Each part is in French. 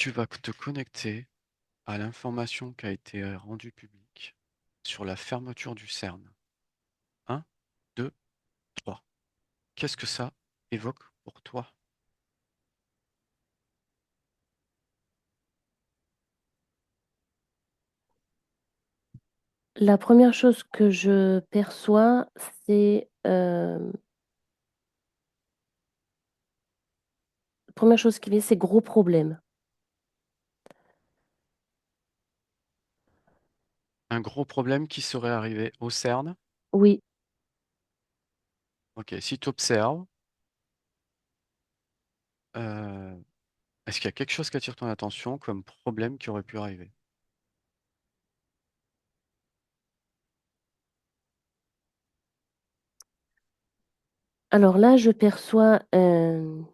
Tu vas te connecter à l'information qui a été rendue publique sur la fermeture du CERN. Un, 2, 3. Qu'est-ce que ça évoque pour toi? La première chose que je perçois, c'est première chose qui vient, c'est gros problème. Un gros problème qui serait arrivé au CERN? Oui. Ok, si tu observes, est-ce qu'il y a quelque chose qui attire ton attention comme problème qui aurait pu arriver? Alors là, je perçois un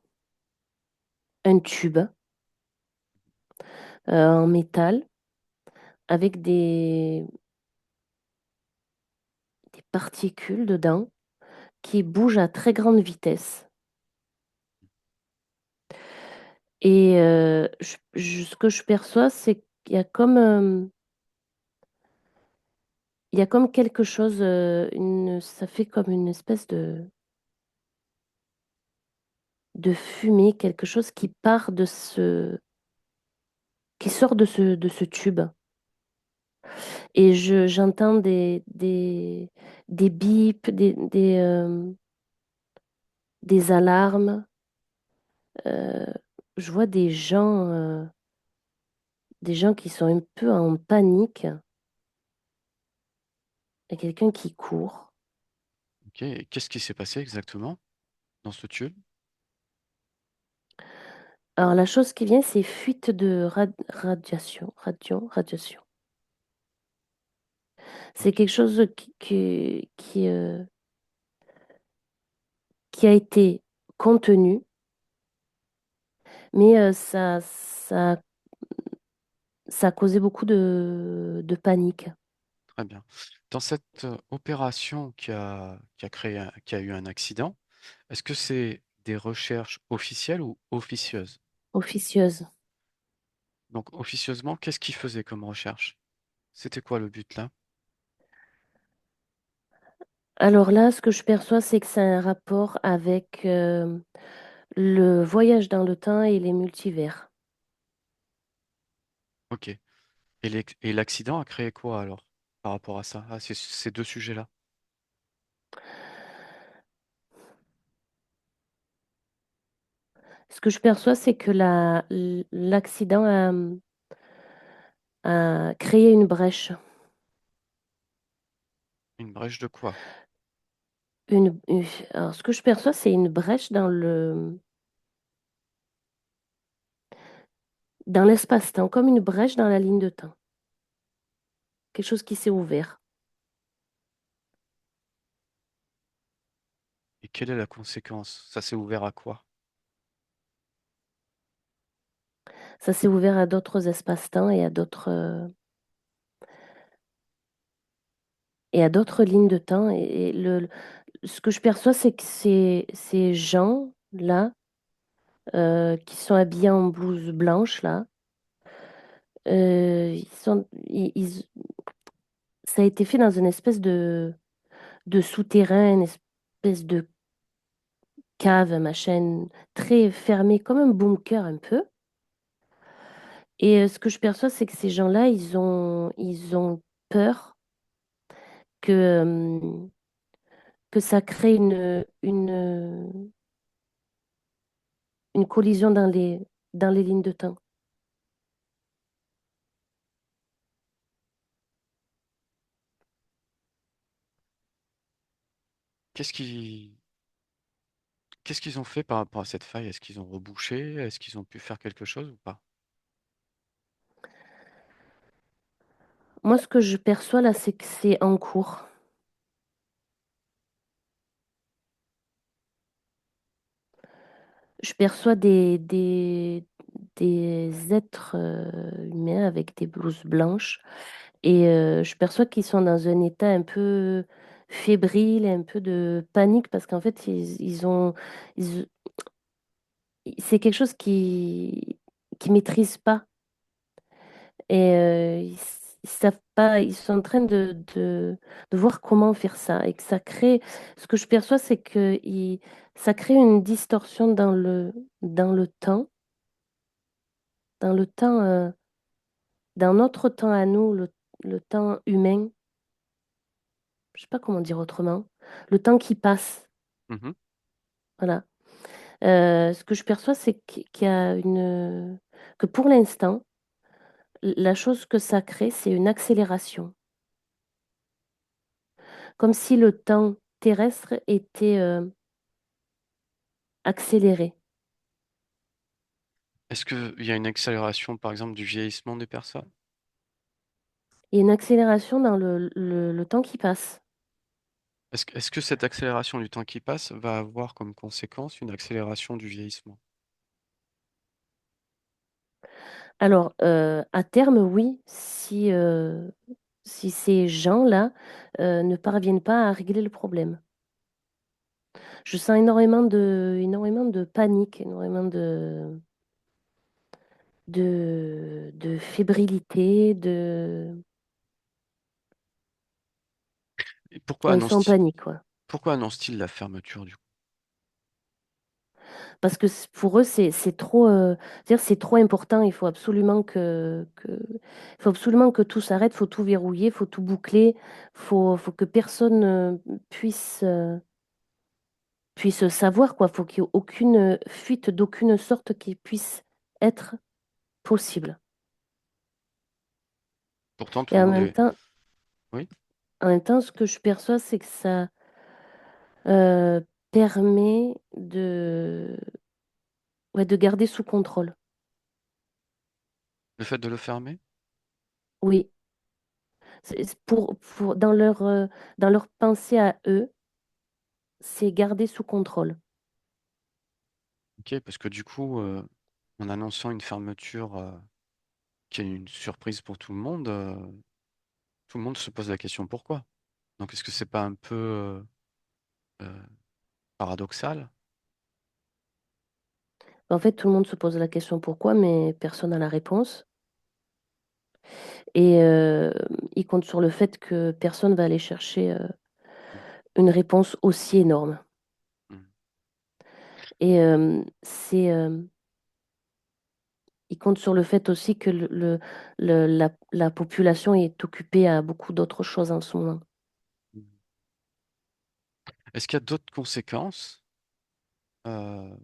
tube en métal avec des particules dedans qui bougent à très grande vitesse. Et ce que je perçois, c'est qu'il y a il y a comme quelque chose, ça fait comme une espèce de fumée, quelque chose qui part qui sort de ce tube. Et j'entends des bips, des alarmes. Euh, je vois des gens qui sont un peu en panique. Il y a quelqu'un qui court. Ok, et qu'est-ce qui s'est passé exactement dans ce tube? Alors la chose qui vient, c'est fuite de radiation. C'est Ok, quelque chose qui a été contenu, mais ça a causé beaucoup de panique. très bien. Dans cette opération qui a eu un accident, est-ce que c'est des recherches officielles ou officieuses? Officieuse. Donc, officieusement, qu'est-ce qu'ils faisaient comme recherche? C'était quoi le but là? Alors là, ce que je perçois, c'est que c'est un rapport avec le voyage dans le temps et les multivers. Ok. Et l'accident a créé quoi alors par rapport à ça, à ces deux sujets-là? Ce que je perçois, c'est que l'accident a créé une brèche. Une brèche de quoi? Une, une- alors, ce que je perçois, c'est une brèche dans l'espace-temps, comme une brèche dans la ligne de temps. Quelque chose qui s'est ouvert. Et quelle est la conséquence? Ça s'est ouvert à quoi? Ça s'est ouvert à d'autres espaces-temps et à d'autres lignes de temps. Ce que je perçois, c'est que ces gens-là, qui sont habillés en blouse blanche, là, ça a été fait dans une espèce de souterrain, une espèce de cave, machin, très fermée, comme un bunker un peu. Et ce que je perçois, c'est que ces gens-là, ils ont peur que, que ça crée une collision dans les lignes de temps. Qu'est-ce qui... Qu'est-ce qu'ils ont fait par rapport à cette faille? Est-ce qu'ils ont rebouché? Est-ce qu'ils ont pu faire quelque chose ou pas? Moi, ce que je perçois là, c'est que c'est en cours. Je perçois des êtres humains avec des blouses blanches et je perçois qu'ils sont dans un état un peu fébrile, un peu de panique parce qu'en fait, ils- c'est quelque chose qui maîtrisent pas et ils savent pas, ils sont en train de voir comment faire ça et que ça crée, ce que je perçois, c'est que ça crée une distorsion dans le temps, dans le temps, dans notre temps à nous, le temps humain, je sais pas comment dire autrement, le temps qui passe, Mhm. voilà. Ce que je perçois, c'est qu'il y a que pour l'instant, la chose que ça crée, c'est une accélération. Comme si le temps terrestre était accéléré. Est-ce qu'il y a une accélération, par exemple, du vieillissement des personnes? Il y a une accélération dans le temps qui passe. Est-ce que cette accélération du temps qui passe va avoir comme conséquence une accélération du vieillissement? Alors, à terme, oui, si ces gens-là ne parviennent pas à régler le problème. Je sens énormément de panique, énormément de fébrilité, Et ouais, ils sont en panique, quoi. pourquoi annonce-t-il la fermeture du coup? Parce que pour eux, c'est trop, dire c'est trop important. Il faut absolument que tout s'arrête, faut tout verrouiller, faut tout boucler, faut que personne puisse, puisse savoir, quoi. Faut qu'il n'y ait aucune fuite d'aucune sorte qui puisse être possible. Pourtant, tout Et le monde est... Oui, en même temps, ce que je perçois, c'est que ça euh, permet ouais, de garder sous contrôle. le fait de le fermer? Oui, dans leur pensée à eux, c'est garder sous contrôle. Ok, parce que du coup, en annonçant une fermeture qui est une surprise pour tout le monde se pose la question pourquoi? Donc, est-ce que c'est pas un peu euh, paradoxal? En fait, tout le monde se pose la question pourquoi, mais personne n'a la réponse. Et ils comptent sur le fait que personne va aller chercher Mm, une réponse aussi énorme. mm, Et ils comptent sur le fait aussi que la population est occupée à beaucoup d'autres choses en ce moment. mm. Est-ce qu'il y a d'autres conséquences euh,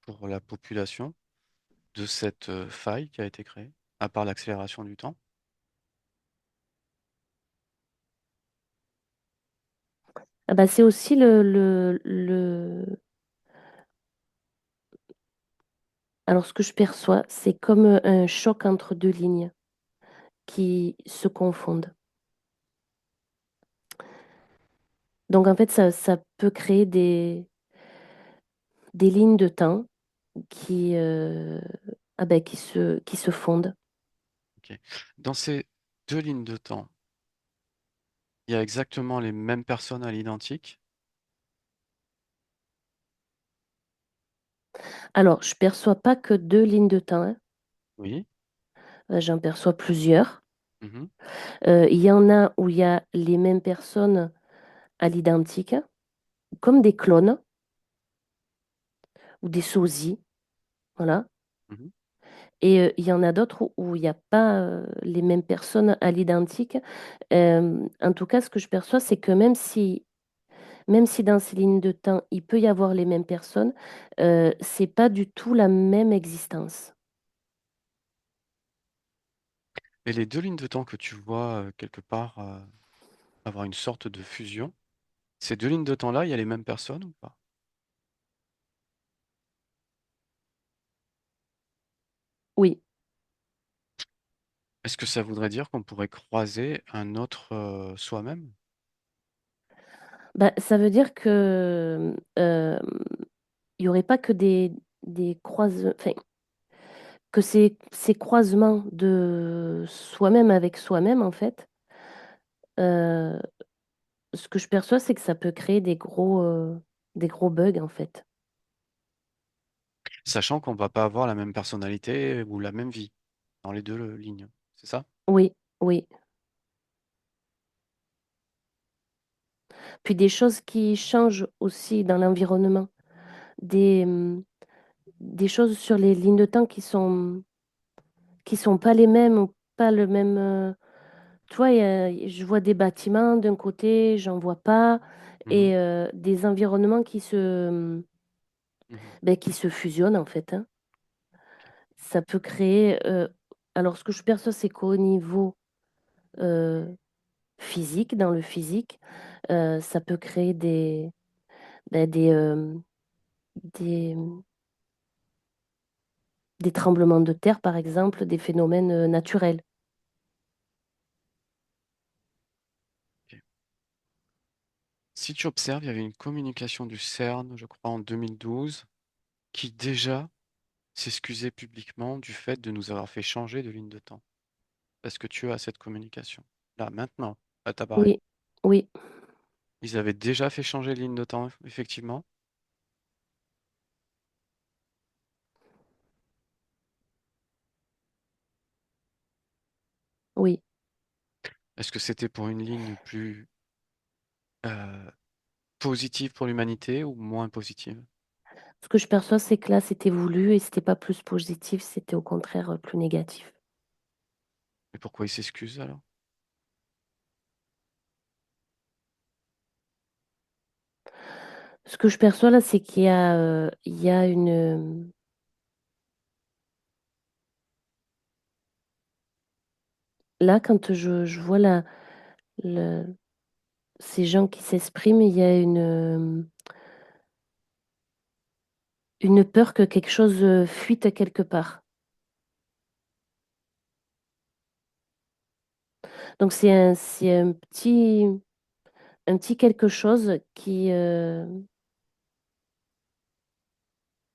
pour la population de cette faille qui a été créée, à part l'accélération du temps? Ah bah, c'est aussi Alors, ce que je perçois, c'est comme un choc entre deux lignes qui se confondent. Donc, en fait, ça peut créer des lignes de temps qui, qui se fondent. Ok. Dans ces deux lignes de temps, il y a exactement les mêmes personnes à l'identique? Alors, je perçois pas que deux lignes de temps, hein. Oui. J'en perçois plusieurs. Mhm, Il y en a où il y a les mêmes personnes à l'identique, comme des clones ou des sosies, voilà. mhm. Et il y en a d'autres où il n'y a pas les mêmes personnes à l'identique. En tout cas, ce que je perçois, c'est que même si dans ces lignes de temps, il peut y avoir les mêmes personnes, c'est pas du tout la même existence. Et les deux lignes de temps que tu vois quelque part avoir une sorte de fusion, ces deux lignes de temps-là, il y a les mêmes personnes ou pas? Oui, Est-ce que ça voudrait dire qu'on pourrait croiser un autre soi-même? bah, ça veut dire que il y aurait pas que des enfin, que ces croisements de soi-même avec soi-même, en fait, euh, ce que je perçois, c'est que ça peut créer des gros bugs, en fait. Sachant qu'on va pas avoir la même personnalité ou la même vie dans les deux lignes. C'est ça? Oui, oui. Puis des choses qui changent aussi dans l'environnement. Des, des choses sur les lignes de temps qui sont pas les mêmes ou pas le même. Tu vois, je vois des bâtiments d'un côté, j'en vois pas, Mhm, et des environnements mhm. qui se fusionnent en fait, hein. Ok. Ça peut créer. Alors, ce que je perçois, c'est qu'au niveau euh, physique, dans le physique, ça peut créer ben, des, des tremblements de terre, par exemple, des phénomènes naturels. Ok. Si tu observes, il y avait une communication du CERN, je crois, en 2012, qui déjà s'excusait publiquement du fait de nous avoir fait changer de ligne de temps. Est-ce que tu as cette communication? Là, maintenant, à ta pareille. Oui, oui, Ils avaient déjà fait changer de ligne de temps, effectivement. oui. Est-ce que c'était pour une ligne plus euh, positive pour l'humanité ou moins positive? Ce que je perçois, c'est que là, c'était voulu et c'était pas plus positif, c'était au contraire plus négatif. Et pourquoi ils s'excusent alors? Ce que je perçois là, c'est il y a là, quand je vois le- ces gens qui s'expriment, il y a une peur que quelque chose fuite quelque part. Donc c'est un petit quelque chose qui,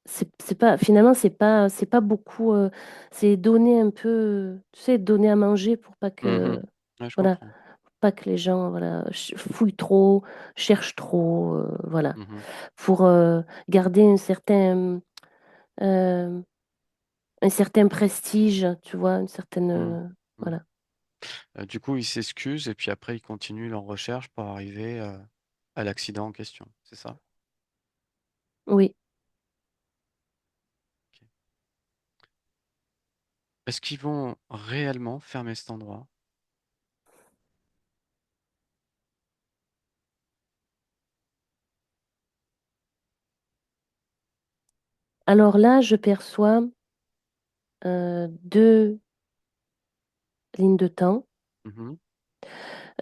c'est pas, finalement, c'est pas beaucoup, c'est donner un peu, tu sais, donner à manger pour pas que, Mhm. Ouais, je voilà, comprends. pas que les gens, voilà, fouillent trop, cherchent trop, voilà, Mhm. pour garder euh, un certain prestige, tu vois, une certaine, Mhm. Mhm. voilà. Du coup, ils s'excusent et puis après, ils continuent leur recherche pour arriver à l'accident en question. C'est ça? Oui. Ok. Est-ce qu'ils vont réellement fermer cet endroit? Alors là, je perçois deux lignes de temps. Mhm.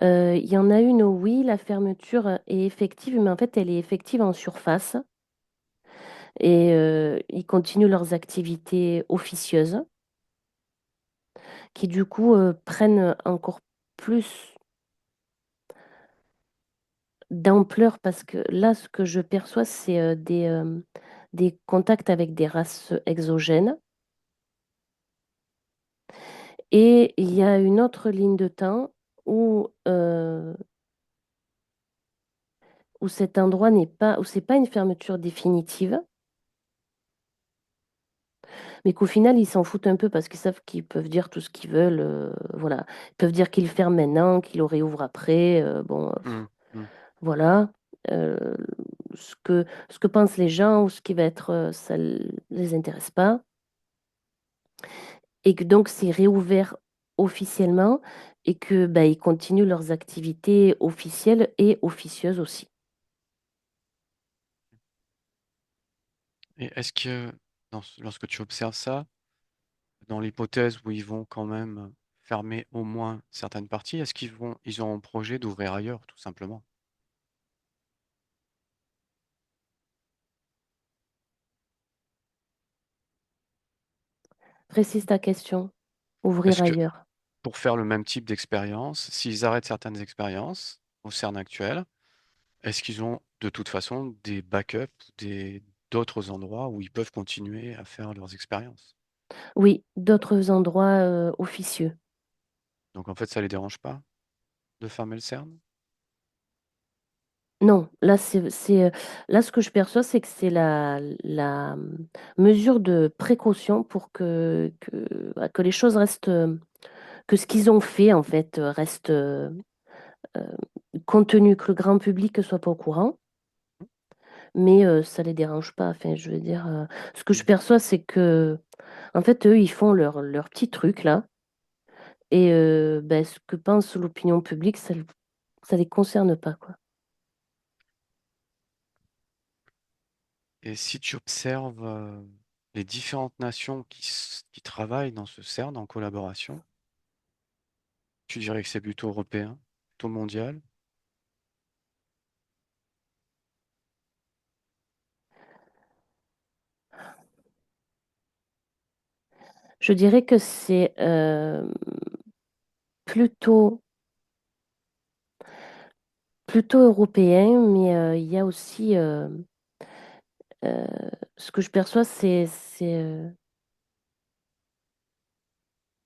Il y en a une où, oui, la fermeture est effective, mais en fait, elle est effective en surface. Et ils continuent leurs activités officieuses, qui du coup prennent encore plus d'ampleur, parce que là, ce que je perçois, c'est des contacts avec des races exogènes. Et il y a une autre ligne de temps où cet endroit n'est pas, où c'est pas une fermeture définitive, mais qu'au final, ils s'en foutent un peu parce qu'ils savent qu'ils peuvent dire tout ce qu'ils veulent. Voilà. Ils peuvent dire qu'ils ferment maintenant, qu'ils le réouvrent après. Bon, Mhm. Mhm. voilà. Euh, ce que pensent les gens ou ce qui va être, ça ne les intéresse pas. Et que donc, c'est réouvert officiellement et que bah, ils continuent leurs activités officielles et officieuses aussi. Et est-ce que, lorsque tu observes ça, dans l'hypothèse où ils vont quand même fermer au moins certaines parties, est-ce ils ont en projet d'ouvrir ailleurs, tout simplement? Précise ta question. Ouvrir Est-ce que ailleurs. pour faire le même type d'expérience, s'ils arrêtent certaines expériences au CERN actuel, est-ce qu'ils ont de toute façon des backups, d'autres endroits où ils peuvent continuer à faire leurs expériences? Oui, d'autres endroits officieux. Donc en fait, ça les dérange pas de fermer le CERN? Non, là, là, ce que je perçois, c'est que c'est la mesure de précaution pour que les choses restent, que ce qu'ils ont fait, en fait, reste euh, contenu, que le grand public ne soit pas au courant, mais ça ne les dérange pas. Enfin, je veux dire, ce que je Mm. perçois, c'est que, en fait, eux, ils font leur petit truc, là, et ben, ce que pense l'opinion publique, ça les concerne pas, quoi. Et si tu observes les différentes nations qui travaillent dans ce CERN en collaboration, tu dirais que c'est plutôt européen, plutôt mondial? Je dirais que c'est plutôt, plutôt européen, mais il y a aussi, euh, ce que je perçois, c'est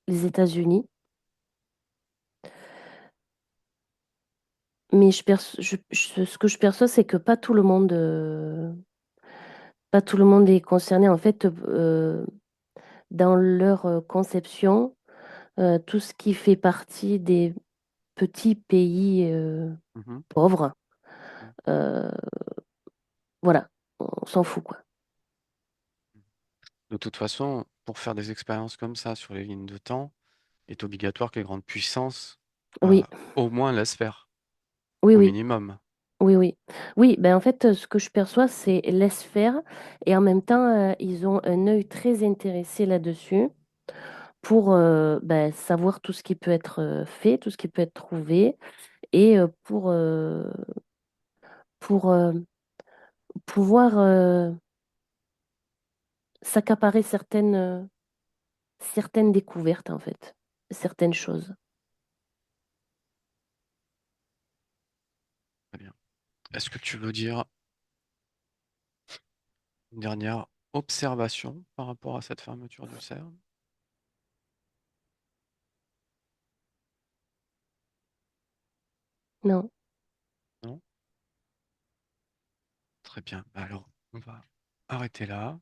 les États-Unis. Mais ce que je perçois, c'est que pas tout le monde est concerné. En fait, dans leur conception, tout ce qui fait partie des petits pays Mhm. pauvres, Ouais. euh, voilà, on s'en fout, quoi. De toute façon, pour faire des expériences comme ça sur les lignes de temps, il est obligatoire que les grandes puissances Oui, au moins laissent faire, oui, au oui. minimum. Oui, oui. Oui, ben en fait, ce que je perçois, c'est laisse faire. Et en même temps, ils ont un œil très intéressé là-dessus pour ben, savoir tout ce qui peut être fait, tout ce qui peut être trouvé, et pour pouvoir s'accaparer certaines découvertes, en fait, certaines choses. Très bien. Est-ce que tu veux dire une dernière observation par rapport à cette fermeture du CERN? Non. Non? Très bien. Bah alors, on va arrêter là.